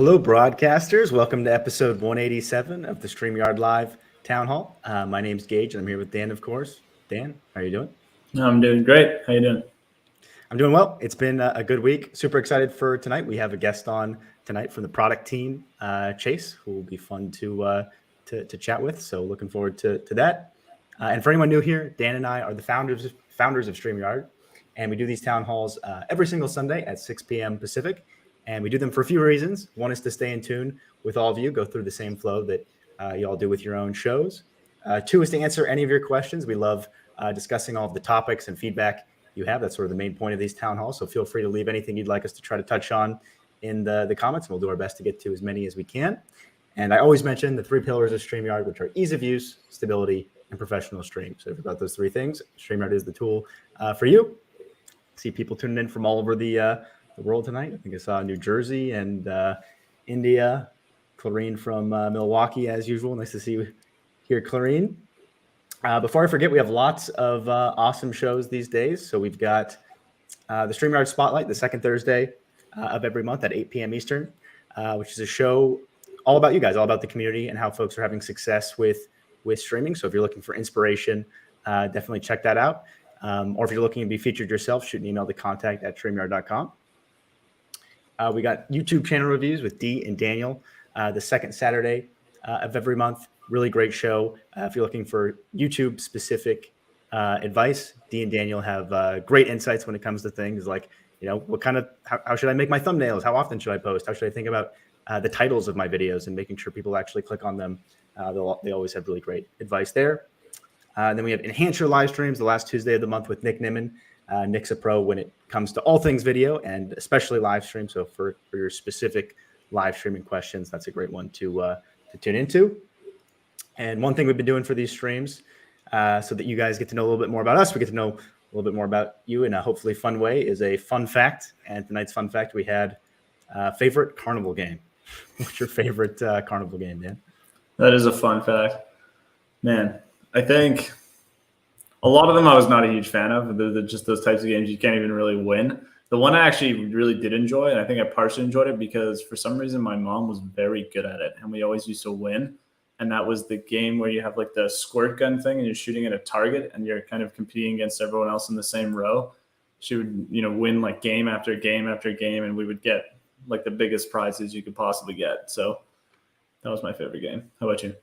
Hello, broadcasters. Welcome to episode 187 of the StreamYard Live Town Hall. My name's Geige, and I'm here with Dan, of course. Dan, how are you doing? I'm doing great. How you doing? I'm doing well. It's been a good week. Super excited for tonight. We have a guest on tonight from the product team, Chase, who will be fun to chat with. So looking forward to that. And for anyone new here, Dan and I are the founders of StreamYard, and we do these town halls every single Sunday at 6 p.m. Pacific. And we do them for a few reasons. One is to stay in tune with all of you, go through the same flow that you all do with your own shows. Two is to answer any of your questions. We love discussing all of the topics and feedback you have. That's sort of the main point of these town halls. So feel free to leave anything you'd like us to try to touch on in the comments, and we'll do our best to get to as many as we can. And I always mention the three pillars of StreamYard, which are ease of use, stability, and professional stream. So if you've got those three things, StreamYard is the tool for you. See people tuning in from all over the world tonight. I think I saw New Jersey and India. Clarine from Milwaukee, as usual. Nice to see you here, Clarine. Before I forget, we have lots of awesome shows these days. So we've got the StreamYard Spotlight, the second Thursday of every month at 8 p.m. Eastern, which is a show all about you guys, all about the community and how folks are having success with streaming. So if you're looking for inspiration, definitely check that out. Or if you're looking to be featured yourself, shoot an email to contact@streamyard.com. We got YouTube channel reviews with Dee and Daniel the second Saturday of every month. Really great show. If you're looking for YouTube specific advice, Dee and Daniel have great insights when it comes to things like, how should I make my thumbnails? How often should I post? How should I think about the titles of my videos and making sure people actually click on them? They always have really great advice there. Then we have Enhance Your Live Streams the last Tuesday of the month with Nick Nimmin. Nick's a pro when it comes to all things video and especially live stream. So for your specific live streaming questions, that's a great one to tune into. And one thing we've been doing for these streams so that you guys get to know a little bit more about us, we get to know a little bit more about you in a hopefully fun way, is a fun fact. And tonight's fun fact, we had favorite Carnival game. What's your favorite Carnival game, Dan? That is a fun fact. Man, I think a lot of them I was not a huge fan of. They're just those types of games you can't even really win. The one I actually really did enjoy, and I think I partially enjoyed it because for some reason my mom was very good at it, and we always used to win. And that was the game where you have like the squirt gun thing and you're shooting at a target and you're kind of competing against everyone else in the same row. She would, win like game after game after game, and we would get like the biggest prizes you could possibly get. So that was my favorite game. How about you?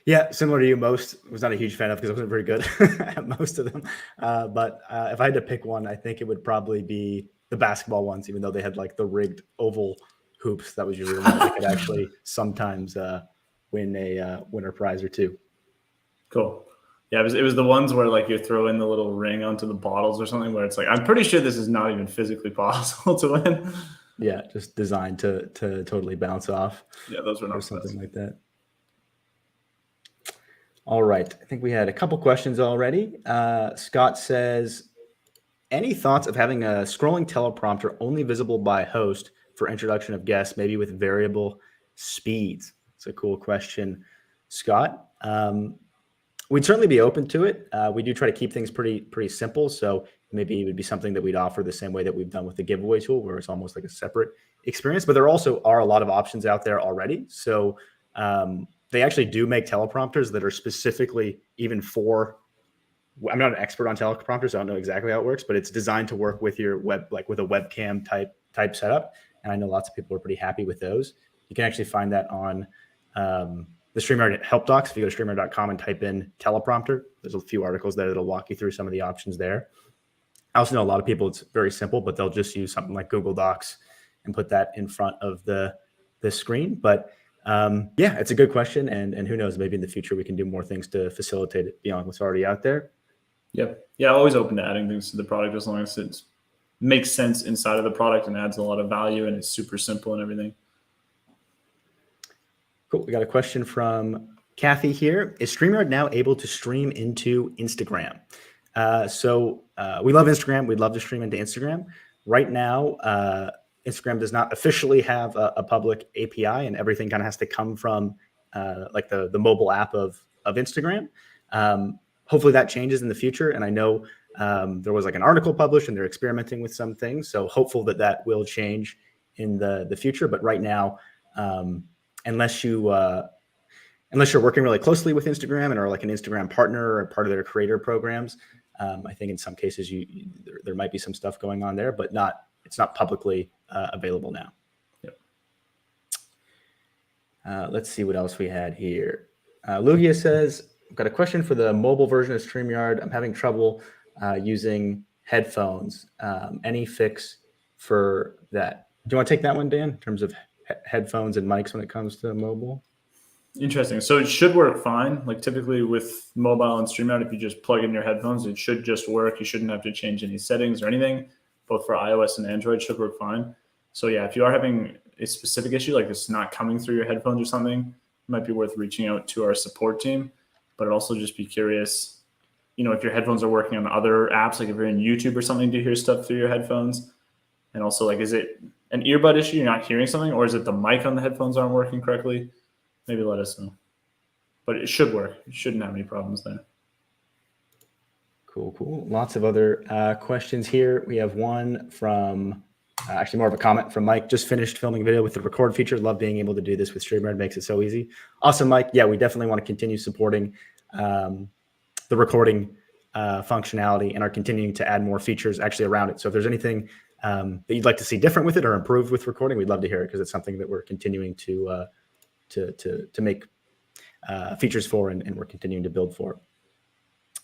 Yeah, similar to you, most was not a huge fan of because I wasn't very good at most of them. But if I had to pick one, I think it would probably be the basketball ones, even though they had like the rigged oval hoops. That was usually one that could actually sometimes win a winner prize or two. Cool. Yeah, it was the ones where like you throw in the little ring onto the bottles or something where it's like, I'm pretty sure this is not even physically possible to win. Yeah, just designed to totally bounce off. Yeah, those were not or something like that. All right. I think we had a couple questions already. Scott says, any thoughts of having a scrolling teleprompter only visible by host for introduction of guests, maybe with variable speeds? It's a cool question, Scott. We'd certainly be open to it. We do try to keep things pretty simple. So maybe it would be something that we'd offer the same way that we've done with the giveaway tool, where it's almost like a separate experience. But there also are a lot of options out there already. So they actually do make teleprompters that are specifically even for, I'm not an expert on teleprompters, so I don't know exactly how it works, but it's designed to work with your web, like with a webcam type setup. And I know lots of people are pretty happy with those. You can actually find that on the StreamYard help docs. If you go to StreamYard.com and type in teleprompter, there's a few articles there that'll walk you through some of the options there. I also know a lot of people, it's very simple, but they'll just use something like Google Docs and put that in front of the screen. But yeah, it's a good question. And who knows, maybe in the future we can do more things to facilitate it beyond what's already out there. Yep. Yeah, always open to adding things to the product as long as it makes sense inside of the product and adds a lot of value and it's super simple and everything. Cool. We got a question from Kathy here. Is StreamYard now able to stream into Instagram? So we love Instagram. We'd love to stream into Instagram. Right now, Instagram does not officially have a public API, and everything kind of has to come from like the mobile app of Instagram. Hopefully that changes in the future. And I know there was like an article published and they're experimenting with some things. So hopeful that will change in the future. But right now, unless you're working really closely with Instagram and are like an Instagram partner or part of their creator programs, I think in some cases there might be some stuff going on there, but it's not publicly available now. Yep. Let's see what else we had here. Lugia says, I've got a question for the mobile version of StreamYard. I'm having trouble using headphones. Any fix for that? Do you want to take that one, Dan, in terms of headphones and mics when it comes to mobile? Interesting. So it should work fine. Like typically with mobile and StreamYard, if you just plug in your headphones, it should just work. You shouldn't have to change any settings or anything. Both for iOS and Android should work fine. So yeah, if you are having a specific issue, like it's not coming through your headphones or something, it might be worth reaching out to our support team. But I'd also just be curious, if your headphones are working on other apps, like if you're in YouTube or something, do you hear stuff through your headphones? And also, like, is it an earbud issue? You're not hearing something, or is it the mic on the headphones aren't working correctly? Maybe let us know. But it should work. You shouldn't have any problems there. Cool. Lots of other questions here. We have one from, actually more of a comment from Mike. Just finished filming a video with the record feature. Love being able to do this with StreamYard. Makes it so easy. Awesome, Mike. Yeah, we definitely want to continue supporting the recording functionality and are continuing to add more features actually around it. So if there's anything that you'd like to see different with it or improve with recording, we'd love to hear it because it's something that we're continuing to make features for and we're continuing to build for.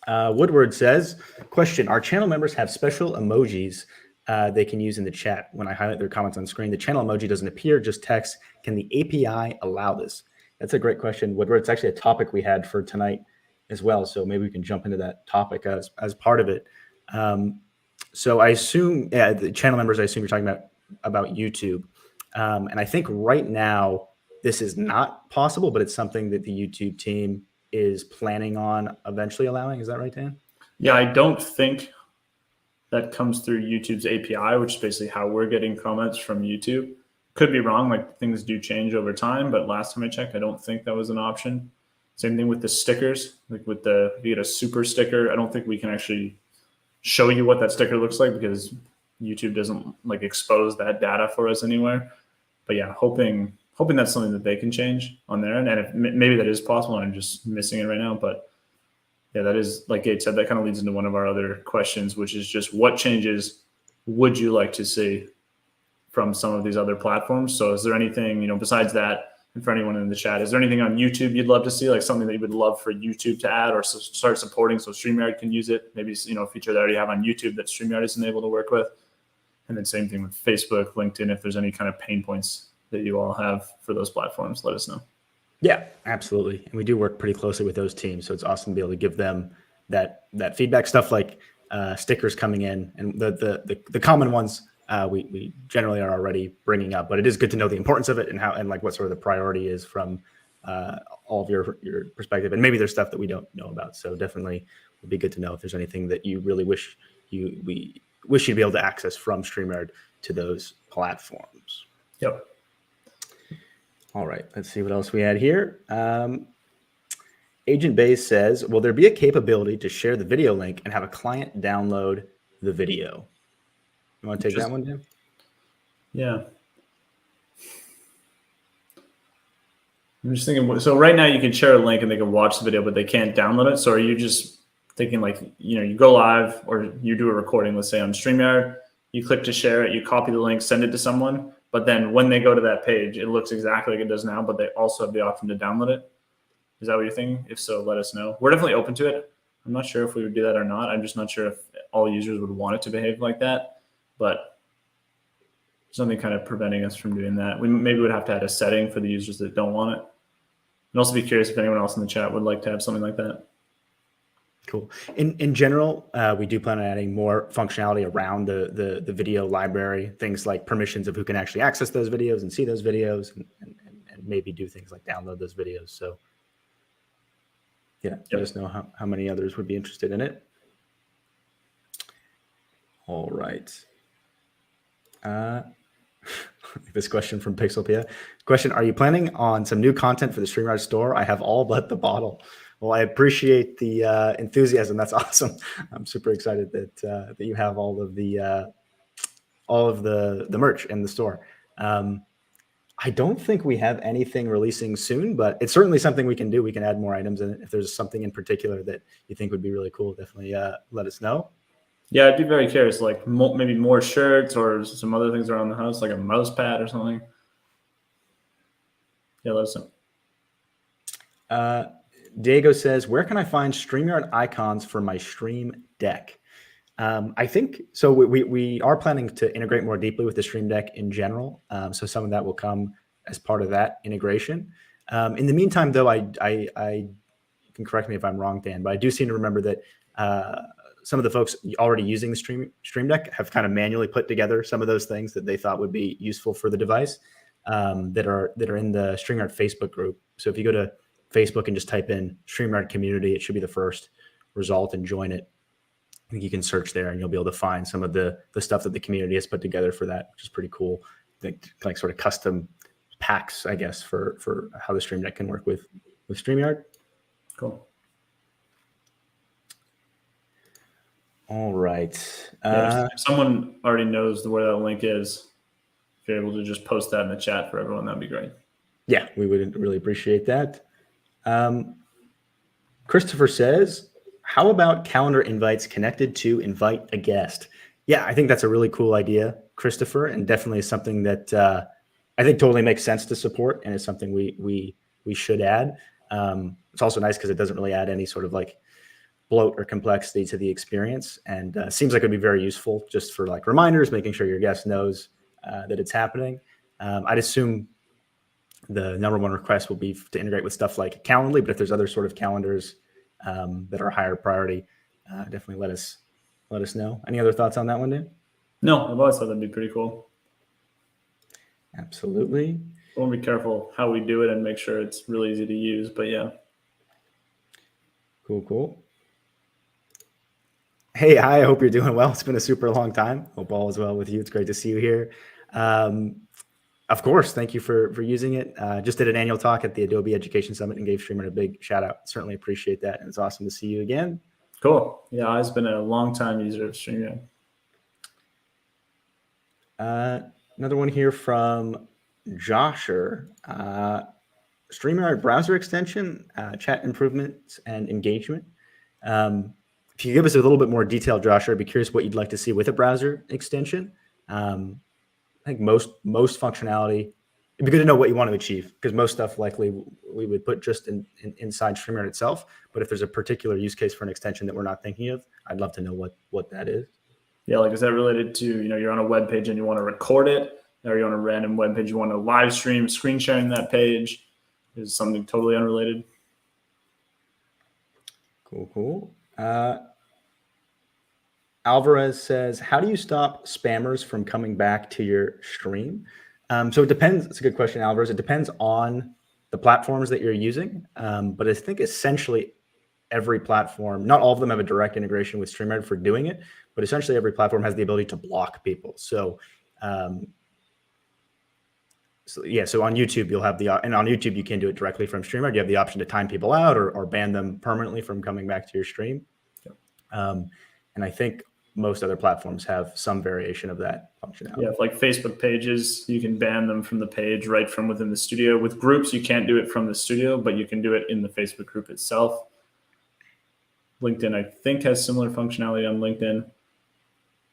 Woodward says, question, our channel members have special emojis they can use in the chat. When I highlight their comments on screen, the channel emoji doesn't appear, just text. Can the API allow this? That's a great question, Woodward. It's actually a topic we had for tonight as well. So maybe we can jump into that topic as part of it. So I assume, the channel members, I assume you're talking about YouTube. And I think right now, this is not possible, but it's something that the YouTube team is planning on eventually allowing. Is that right, Dan? Yeah, I don't think that comes through YouTube's API, which is basically how we're getting comments from YouTube. Could be wrong, like things do change over time, but last time I checked, I don't think that was an option. Same thing with the stickers, like if you get a super sticker, I don't think we can actually show you what that sticker looks like because YouTube doesn't like expose that data for us anywhere. But yeah, hoping that's something that they can change on there. And if maybe that is possible, and I'm just missing it right now. But yeah, that is, like Geige said, that kind of leads into one of our other questions, which is just what changes would you like to see from some of these other platforms? So is there anything, besides that, and for anyone in the chat, is there anything on YouTube you'd love to see, like something that you would love for YouTube to add or start supporting so StreamYard can use it? Maybe, a feature they already have on YouTube that StreamYard isn't able to work with. And then same thing with Facebook, LinkedIn, if there's any kind of pain points that you all have for those platforms, let us know. Yeah, absolutely. And we do work pretty closely with those teams. So it's awesome to be able to give them that feedback stuff like stickers coming in and the common ones we generally are already bringing up, but it is good to know the importance of it and like what sort of the priority is from all of your perspective. And maybe there's stuff that we don't know about. So definitely would be good to know if there's anything that you really wish you'd be able to access from StreamYard to those platforms. Yep. All right, let's see what else we had here. Agent Bays says, will there be a capability to share the video link and have a client download the video? You want to take that one, Dan? Yeah. I'm just thinking, so right now you can share a link and they can watch the video, but they can't download it. So are you just thinking like, you go live or you do a recording, let's say on StreamYard, you click to share it, you copy the link, send it to someone, but then when they go to that page, it looks exactly like it does now, but they also have the option to download it. Is that what you're thinking? If so, let us know. We're definitely open to it. I'm not sure if we would do that or not. I'm just not sure if all users would want it to behave like that, but something kind of preventing us from doing that. We maybe would have to add a setting for the users that don't want it. And also be curious if anyone else in the chat would like to have something like that. Cool. In general, we do plan on adding more functionality around the video library, things like permissions of who can actually access those videos and see those videos and maybe do things like download those videos. So yeah, let us know how many others would be interested in it. All right. This question from Pixelpia. Question, are you planning on some new content for the StreamYard store? I have all but the bottle. Well, I appreciate the enthusiasm. That's awesome. I'm super excited that you have all of the merch in the store. I don't think we have anything releasing soon, but it's certainly something we can do. We can add more items in it. If there's something in particular that you think would be really cool, definitely let us know. Yeah, I'd be very curious, like maybe more shirts or some other things around the house, like a mouse pad or something. Yeah, let us know. Diego says, where can I find StreamYard icons for my stream deck? I think so. We are planning to integrate more deeply with the Stream Deck in general. So some of that will come as part of that integration. In the meantime, though, I you can correct me if I'm wrong, Dan, but I do seem to remember that some of the folks already using the Stream Deck have kind of manually put together some of those things that they thought would be useful for the device that are in the StreamYard Facebook group. So if you go to Facebook and just type in StreamYard community, it should be the first result, and join it. I think you can search there and you'll be able to find some of the stuff that the community has put together for that, which is pretty cool. Like sort of custom packs, I guess, for how the Stream Deck can work with StreamYard. Cool. All right. If someone already knows where that link is, if you're able to just post that in the chat for everyone, that'd be great. Yeah, we would really appreciate that. Christopher says, how about calendar invites connected to invite a guest? Yeah, I think that's a really cool idea, Christopher, and definitely something that I think totally makes sense to support, and is something we should add. It's also nice because it doesn't really add any sort of like bloat or complexity to the experience, and seems like it'd be very useful just for like reminders, making sure your guest knows that it's happening. I'd assume the number one request will be to integrate with stuff like Calendly, but if there's other sort of calendars that are higher priority, definitely let us know. Any other thoughts on that one, Dan? No, I've always thought that'd be pretty cool. Absolutely. I want to be careful how we do it and make sure it's really easy to use, but yeah. Cool. Hey, hi, I hope you're doing well. It's been a super long time. Hope all is well with you. It's great to see you here. Of course, thank you for using it. Just did an annual talk at the Adobe Education Summit and gave StreamYard a big shout out. Certainly appreciate that. And it's awesome to see you again. Cool. Yeah, I've been a long time user of StreamYard. Another one here from Josher. StreamYard browser extension, chat improvements and engagement. If you give us a little bit more detail, Josh, I'd be curious what you'd like to see with a browser extension. I think most functionality, it'd be good to know what you want to achieve, because most stuff likely we would put just inside StreamYard itself. But if there's a particular use case for an extension that we're not thinking of, I'd love to know what that is. Yeah, like is that related to, you're on a web page and you want to record it, or you're on a random web page, you want to live stream, screen sharing that page? Is something totally unrelated? Cool. Alvarez says, how do you stop spammers from coming back to your stream? So it depends. It's a good question, Alvarez. It depends on the platforms that you're using. But I think essentially every platform, not all of them have a direct integration with StreamYard for doing it, but essentially every platform has the ability to block people. So on YouTube, you'll have and on YouTube, you can do it directly from StreamYard. You have the option to time people out or ban them permanently from coming back to your stream. Yep. And I think most other platforms have some variation of that functionality. Yeah, like Facebook pages, you can ban them from the page right from within the studio. With groups, you can't do it from the studio, but you can do it in the Facebook group itself. LinkedIn, I think, has similar functionality on LinkedIn.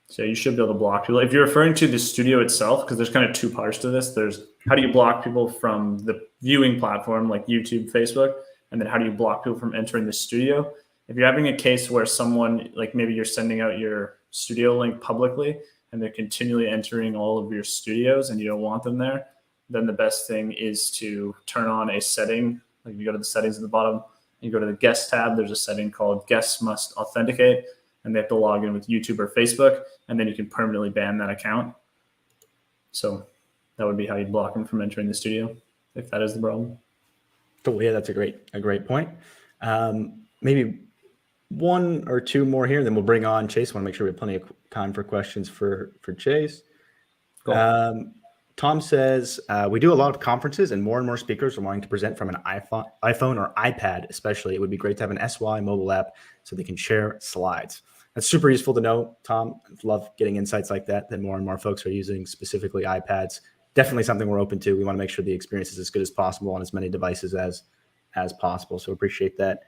So you should be able to block people. If you're referring to the studio itself, because there's kind of two parts to this. There's how do you block people from the viewing platform like YouTube, Facebook, and then how do you block people from entering the studio? If you're having a case where someone, like maybe you're sending out your studio link publicly and they're continually entering all of your studios and you don't want them there, then the best thing is to turn on a setting. Like you go to the settings at the bottom, you go to the guest tab, there's a setting called guests must authenticate, and they have to log in with YouTube or Facebook, and then you can permanently ban that account. So that would be how you block them from entering the studio, if that is the problem. Cool. Yeah, that's a great point. Maybe one or two more here, then we'll bring on Chase. I want to make sure we have plenty of time for questions for Chase. Cool. Tom says, we do a lot of conferences and more speakers are wanting to present from an iPhone or iPad, especially. It would be great to have an SY mobile app so they can share slides. That's super useful to know, Tom. I love getting insights like that more and more folks are using specifically iPads definitely something we're open to. We want to make sure the experience is as good as possible on as many devices as possible. So appreciate that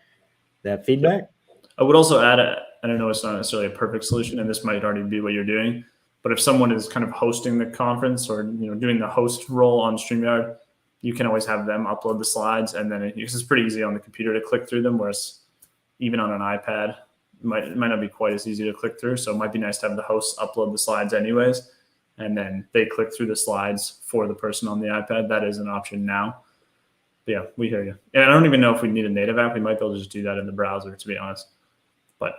feedback. I would also add, I don't know, it's not necessarily a perfect solution, and this might already be what you're doing, but if someone is kind of hosting the conference or doing the host role on StreamYard, you can always have them upload the slides, and then it's pretty easy on the computer to click through them, whereas even on an iPad, it might not be quite as easy to click through. So it might be nice to have the hosts upload the slides anyways, and then they click through the slides for the person on the iPad. That is an option now. But yeah, we hear you. And I don't even know if we need a native app. We might be able to just do that in the browser, to be honest. But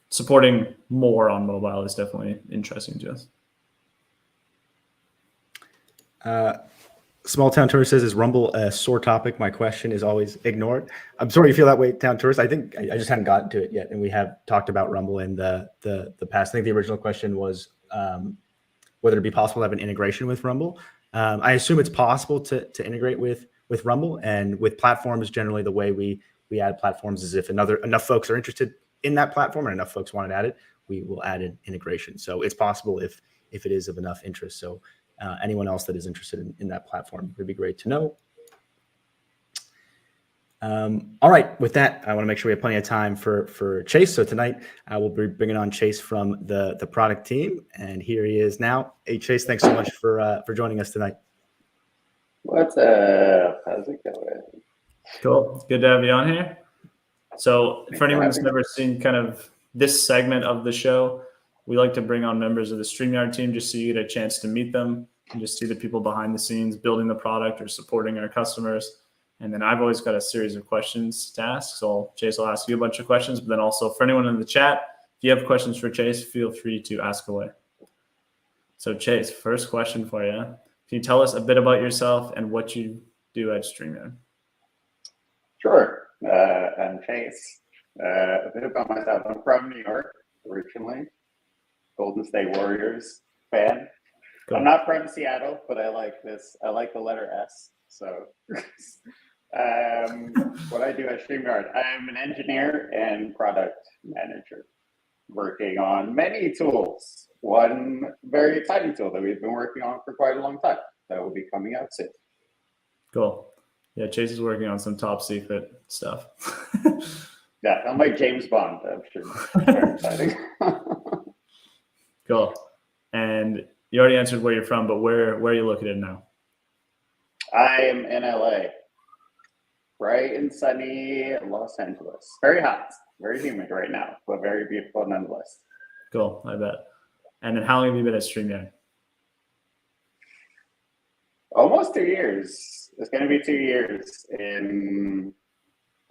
supporting more on mobile is definitely interesting to us. Small Town Tourist says, is Rumble a sore topic? My question is always ignored. I'm sorry you feel that way, Town Tourist. I think I just hadn't gotten to it yet, and we have talked about Rumble in the past. I think the original question was whether it'd be possible to have an integration with Rumble. I assume it's possible to integrate with Rumble, and with platforms, generally the way we add platforms is if enough folks are interested in that platform and enough folks want to add it, we will add an integration. So it's possible if it is of enough interest. So anyone else that is interested in that platform would be great to know. All right, with that, I want to make sure we have plenty of time for Chase. So tonight I will be bringing on Chase from the product team, and here he is now. Hey, Chase, thanks so much for joining us tonight. What's up? How's it going? Cool. Good to have you on here. So for anyone who's never seen kind of this segment of the show, we like to bring on members of the StreamYard team just so you get a chance to meet them and just see the people behind the scenes building the product or supporting our customers. And then I've always got a series of questions to ask. So Chase will ask you a bunch of questions, but then also for anyone in the chat, if you have questions for Chase, feel free to ask away. So Chase, first question for you. Can you tell us a bit about yourself and what you do at StreamYard? Sure. I'm Chase. A bit about myself. I'm from New York originally. Golden State Warriors fan. Cool. I'm not from Seattle, but I like the letter S. So what I do at StreamYard, I'm an engineer and product manager working on many tools. One very exciting tool that we've been working on for quite a long time that will be coming out soon. Cool. Yeah, Chase is working on some top secret stuff. Yeah, I'm like James Bond, I'm sure. Very exciting. Cool. And you already answered where you're from, but where are you located now? I am in LA, bright and sunny Los Angeles. Very hot, very humid right now, but very beautiful nonetheless. Cool, I bet. And then how long have you been at StreamYard? Almost 2 years. It's going to be 2 years in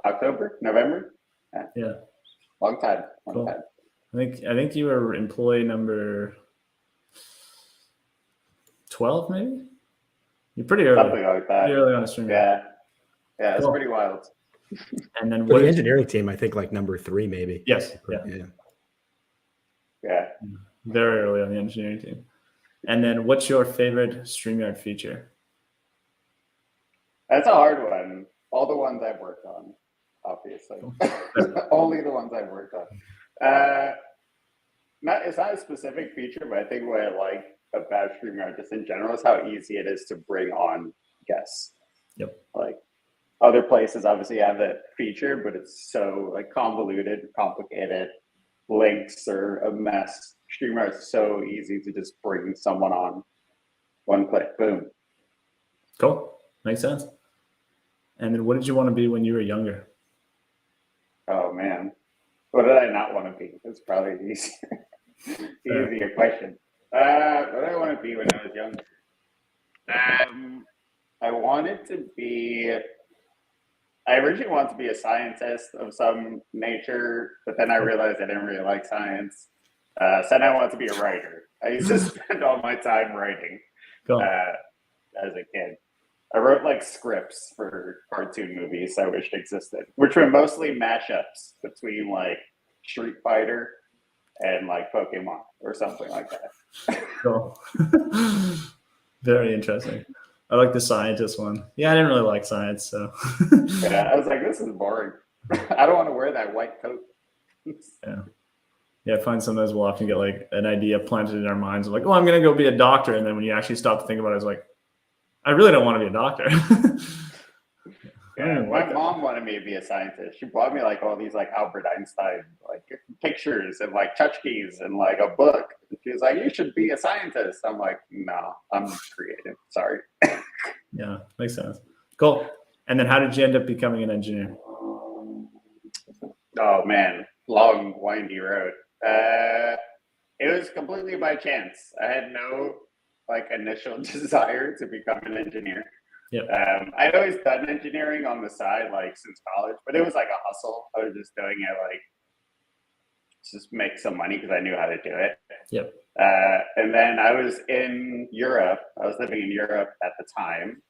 October, November. Yeah. Long time. Cool. Time. I think you were employee number 12, maybe? You're pretty early. Something like that. Pretty early on a StreamYard. Yeah. Yeah, it's cool. pretty wild. And then for the engineering team, I think like number 3, maybe. Yes. Yeah. Very early on the engineering team. And then what's your favorite StreamYard feature? That's a hard one. All the ones I've worked on, obviously. Only the ones I've worked on. It's not a specific feature, but I think what I like about StreamYard just in general is how easy it is to bring on guests. Yep. Like other places obviously have that feature, but it's so like convoluted, complicated. Links are a mess. StreamYard is so easy to just bring someone on. One click, boom. Cool. Makes sense. And then what did you want to be when you were younger? Oh man. What did I not want to be? That's probably the easier question. What did I want to be when I was younger? I wanted to be, I originally wanted to be a scientist of some nature, but then I realized I didn't really like science. So then I wanted to be a writer. I used to spend all my time writing as a kid. I wrote like scripts for cartoon movies I wished existed, which were mostly mashups between like Street Fighter and like Pokemon or something like that. Cool. Very interesting. I like the scientist one. Yeah, I didn't really like science, so. Yeah, I was like, this is boring. I don't want to wear that white coat. Yeah, I find sometimes we'll often get like an idea planted in our minds of like, oh, I'm going to go be a doctor. And then when you actually stop to think about it, it's like, I really don't want to be a doctor. Yeah, my mom wanted me to be a scientist. She bought me like all these like Albert Einstein like pictures and like touchkeys and like a book. And she was like, "You should be a scientist." I'm like, "No, I'm creative. Sorry." Yeah, makes sense. Cool. And then how did you end up becoming an engineer? Oh man, long windy road. It was completely by chance. I had no like initial desire to become an engineer. Yep. I'd always done engineering on the side, like since college, but it was like a hustle. I was just doing it like just make some money because I knew how to do it. Yep. And then I was in Europe. I was living in Europe at the time,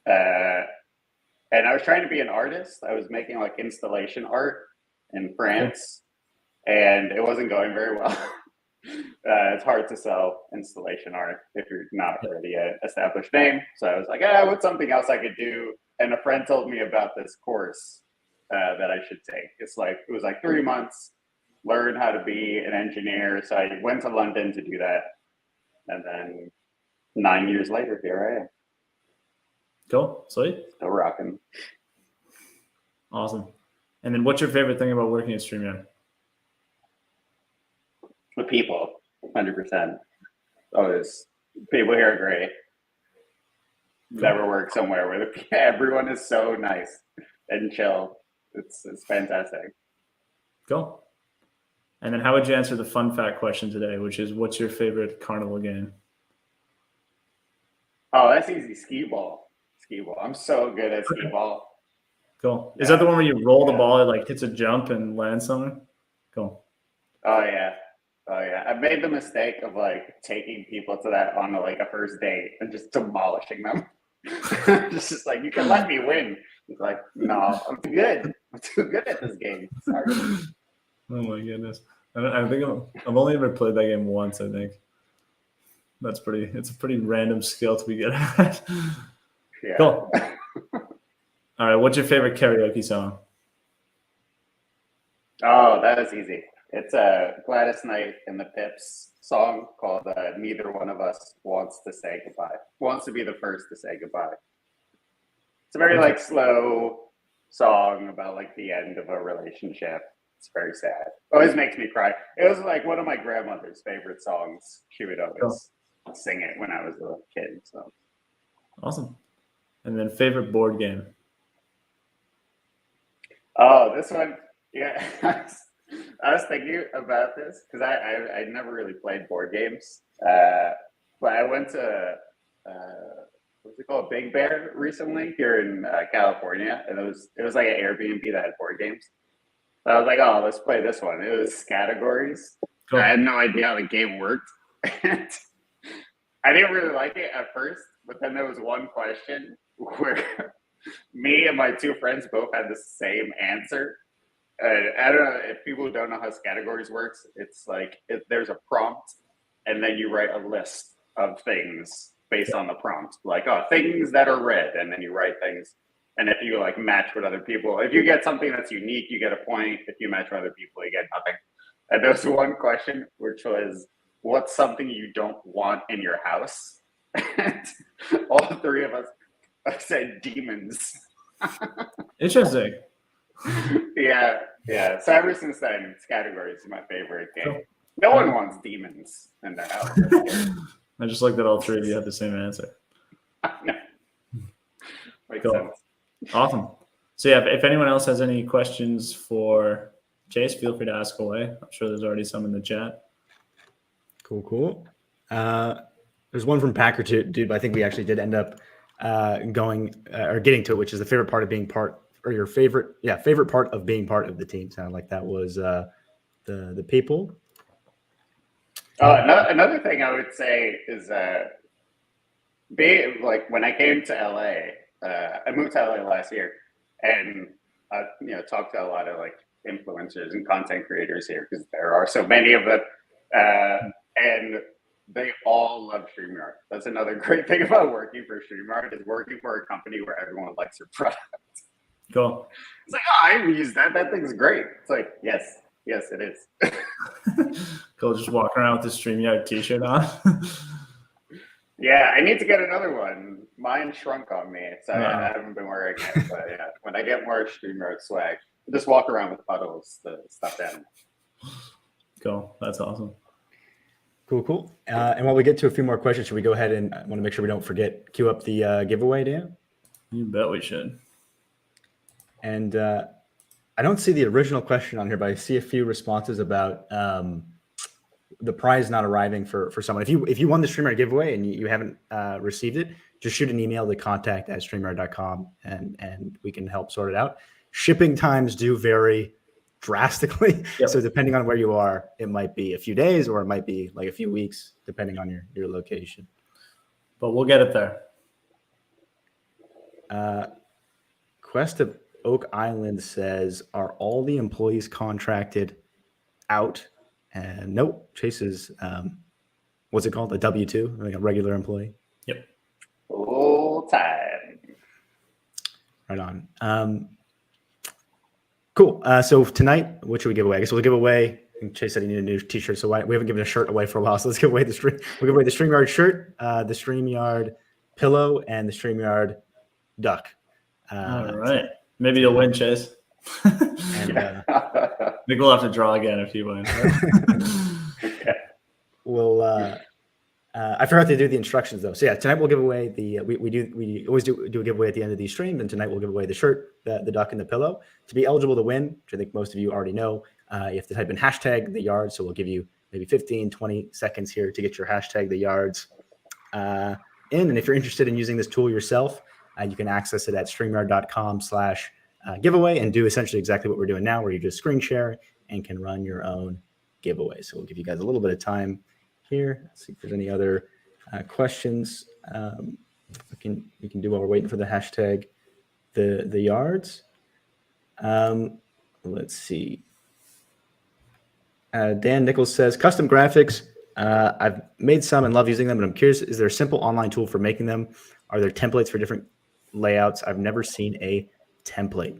and I was trying to be an artist. I was making like installation art in France, and it wasn't going very well. It's hard to sell installation art if you're not already an established name. So I was like, what's something else I could do? And a friend told me about this course that I should take. It was like 3 months, learn how to be an engineer. So I went to London to do that. And then 9 years later, here I am. Cool. Sweet. Still rocking. Awesome. And then what's your favorite thing about working at StreamYard? The people, 100%. Always, people here are great. Never worked somewhere where everyone is so nice and chill. It's fantastic. Cool. And then how would you answer the fun fact question today, which is what's your favorite Carnival game? Oh, that's easy. Skee ball. I'm so good at skee ball. Cool. Is that the one where you roll the ball, it like hits a jump and lands somewhere? Cool. Oh yeah. I made the mistake of like taking people to that on like a first date and just demolishing them. just like, you can let me win. It's like, no, I'm too good. I'm too good at this game. Sorry. Oh my goodness. I think I've only ever played that game once, I think. It's a pretty random skill to be good at. Yeah. Cool. All right, what's your favorite karaoke song? Oh, that is easy. It's a Gladys Knight and the Pips song called Neither One of Us Wants to Say Goodbye. Wants to be the first to say goodbye. It's a very like slow song about like the end of a relationship. It's very sad. Always makes me cry. It was like one of my grandmother's favorite songs. She would always sing it when I was a kid. So Awesome. And then favorite board game? oh, this one, yeah. I was thinking about this because I never really played board games, but I went to what's it called, Big Bear recently here in California, and it was like an Airbnb that had board games. So I was like, oh, let's play this one. It was categories. Cool. I had no idea how the game worked. And I didn't really like it at first, but then there was one question where me and my two friends both had the same answer. I don't know if people don't know how categories works. It's like there's a prompt, and then you write a list of things based on the prompt, like things that are red, and then you write things. And if you like match with other people, if you get something that's unique, you get a point. If you match with other people, you get nothing. And there was one question which was, "What's something you don't want in your house?" And all three of us said demons. Interesting. Yeah. So ever since then, categories is my favorite game. No one wants demons in their house. I just like that all three of you have the same answer. No. Makes Cool. sense. Awesome. So yeah, if anyone else has any questions for Chase, feel free to ask away. I'm sure there's already some in the chat. Cool. There's one from Packer dude, but I think we actually did end up going or getting to it, which is the favorite part of being part, or your favorite part of being part of the team. Sounded like that was the people. Another thing I would say is like when I came to LA, I moved to LA last year, and talked to a lot of like influencers and content creators here because there are so many of them, and they all love StreamYard. That's another great thing about working for StreamYard, is working for a company where everyone likes your product. Cool. It's like, I use that. That thing's great. It's like, yes, it is. Cool. Just walking around with the StreamYard t-shirt on. Yeah, I need to get another one. Mine shrunk on me, so Uh-oh. I haven't been wearing it. But yeah, when I get more StreamYard swag, I'll just walk around with puddles, the stuffed animal. Cool. That's awesome. Cool. And while we get to a few more questions, should we go ahead and I want to make sure we don't forget, queue up the giveaway, Dan? You bet we should. And I don't see the original question on here, but I see a few responses about the prize not arriving for someone. If you won the StreamYard giveaway and you haven't received it, just shoot an email to contact@streamyard.com and we can help sort it out. Shipping times do vary drastically. Yep. So depending on where you are, it might be a few days or it might be like a few weeks, depending on your location. But we'll get it there. Quest of Oak Island says, are all the employees contracted out? And nope, Chase is, what's it called? A W-2, like a regular employee? Yep. Full time. Right on. Cool. So tonight, what should we give away? I guess we'll give away, and Chase said he needed a new t-shirt, so we haven't given a shirt away for a while. So let's give away we'll give away the StreamYard shirt, the StreamYard pillow, and the StreamYard duck. All right. Maybe you'll win, Chase. And I think we'll have to draw again if you win. we'll I forgot to do the instructions though. So yeah, tonight we'll give away we always do a giveaway at the end of these streams, and tonight we'll give away the shirt, the duck, and the pillow. To be eligible to win, which I think most of you already know, you have to type in hashtag the yard. So we'll give you maybe 15-20 seconds here to get your hashtag the yards in. And if you're interested in using this tool yourself, you can access it at streamyard.com/giveaway and do essentially exactly what we're doing now, where you just screen share and can run your own giveaway. So we'll give you guys a little bit of time here. Let's see if there's any other questions we can do while we're waiting for the hashtag the yards. Let's see. Dan Nichols says, custom graphics. I've made some and love using them, but I'm curious, is there a simple online tool for making them? Are there templates for different layouts? I've never seen a template.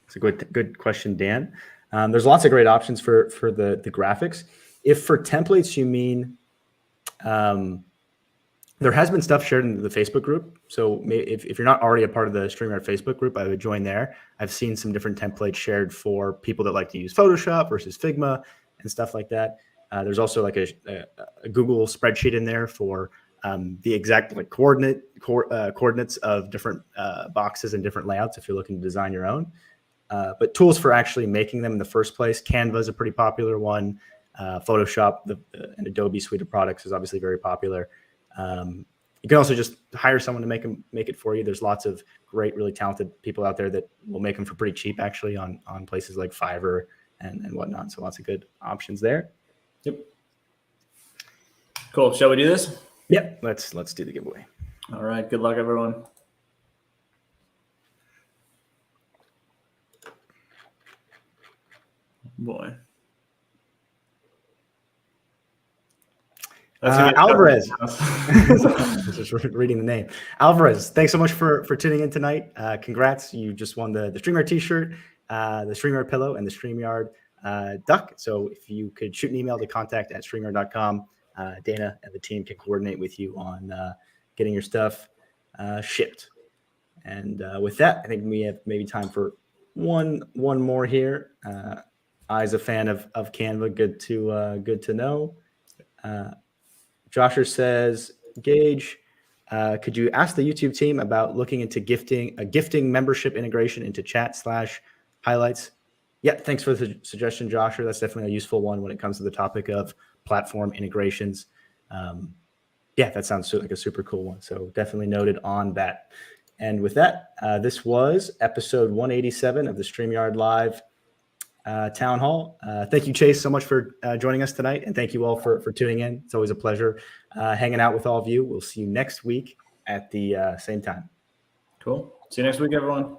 It's a good question, Dan. There's lots of great options for the graphics. If for templates you mean, there has been stuff shared in the Facebook group. So if you're not already a part of the StreamYard Facebook group, I would join there. I've seen some different templates shared for people that like to use Photoshop versus Figma and stuff like that. There's also like a Google spreadsheet in there for the exact like coordinates of different boxes and different layouts if you're looking to design your own. But tools for actually making them in the first place, Canva is a pretty popular one. Photoshop and Adobe suite of products is obviously very popular. You can also just hire someone to make it for you. There's lots of great, really talented people out there that will make them for pretty cheap, actually, on places like Fiverr and whatnot. So lots of good options there. Yep. Cool. Shall we do this? Yep. Let's do the giveaway. All right. Good luck, everyone. Boy. Alvarez. Just reading the name. Alvarez, thanks so much for tuning in tonight. Congrats. You just won the StreamYard t-shirt, the StreamYard pillow, and the StreamYard duck. So if you could shoot an email to contact@streamyard.com, Dana and the team can coordinate with you on getting your stuff shipped. And with that, I think we have maybe time for one more here. I's a fan of Canva. Good to know. Joshua says, Geige, could you ask the YouTube team about looking into gifting membership integration into chat/highlights? Yeah, thanks for the suggestion, Joshua. That's definitely a useful one when it comes to the topic of platform integrations. Yeah, that sounds like a super cool one. So definitely noted on that. And with that, this was episode 187 of the StreamYard Live Town Hall. Thank you, Chase, so much for joining us tonight. And thank you all for tuning in. It's always a pleasure hanging out with all of you. We'll see you next week at the same time. Cool. See you next week, everyone.